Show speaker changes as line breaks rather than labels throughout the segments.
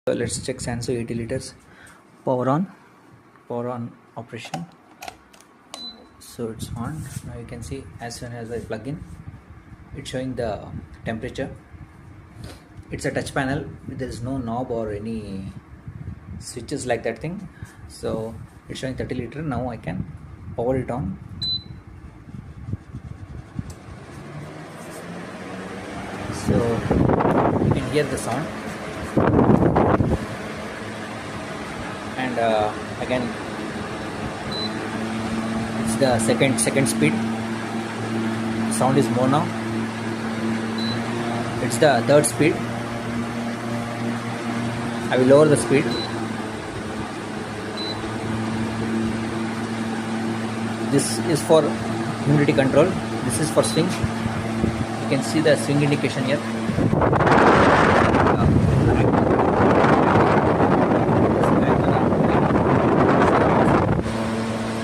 So let's check Sansui 80 liters power on operation. So it's on. Now you can see as soon as I plug in, it's showing the temperature. It's a touch panel. There is no knob or any switches like that thing. So it's showing 30 liter. Now I can power it on. So you can hear the sound. And again, it's the second speed. Sound is more now. It's the third speed. I will lower the speed. This is for humidity control. This is for swing. You can see the swing indication here.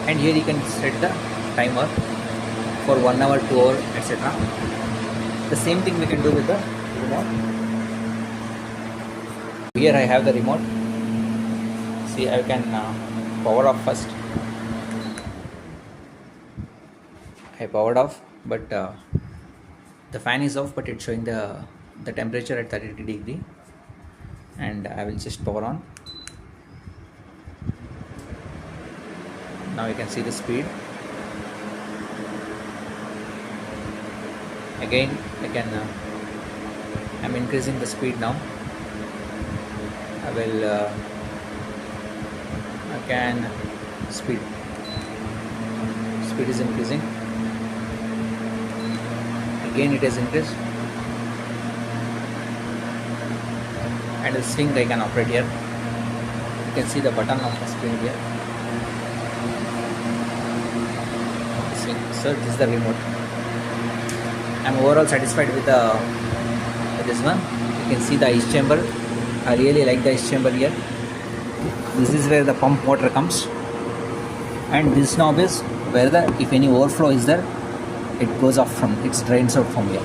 And here you can set the timer for 1 hour, 2 hour, etc. The same thing we can do with the remote. Here I have the remote. See, I can power off first. I powered off, but the fan is off, but it's showing the temperature at 30 degree. And I will just power on. Now you can see the speed. Again, I'm increasing the speed now. Speed is increasing. Again it has increased. And the swing I can operate here. You can see the button of the screen here. Swing. So this is the remote. I'm overall satisfied with this one. You can see the ice chamber. I really like the ice chamber here. This is where the pump water comes, and this knob is where if any overflow is there, it goes off from, it drains out from here.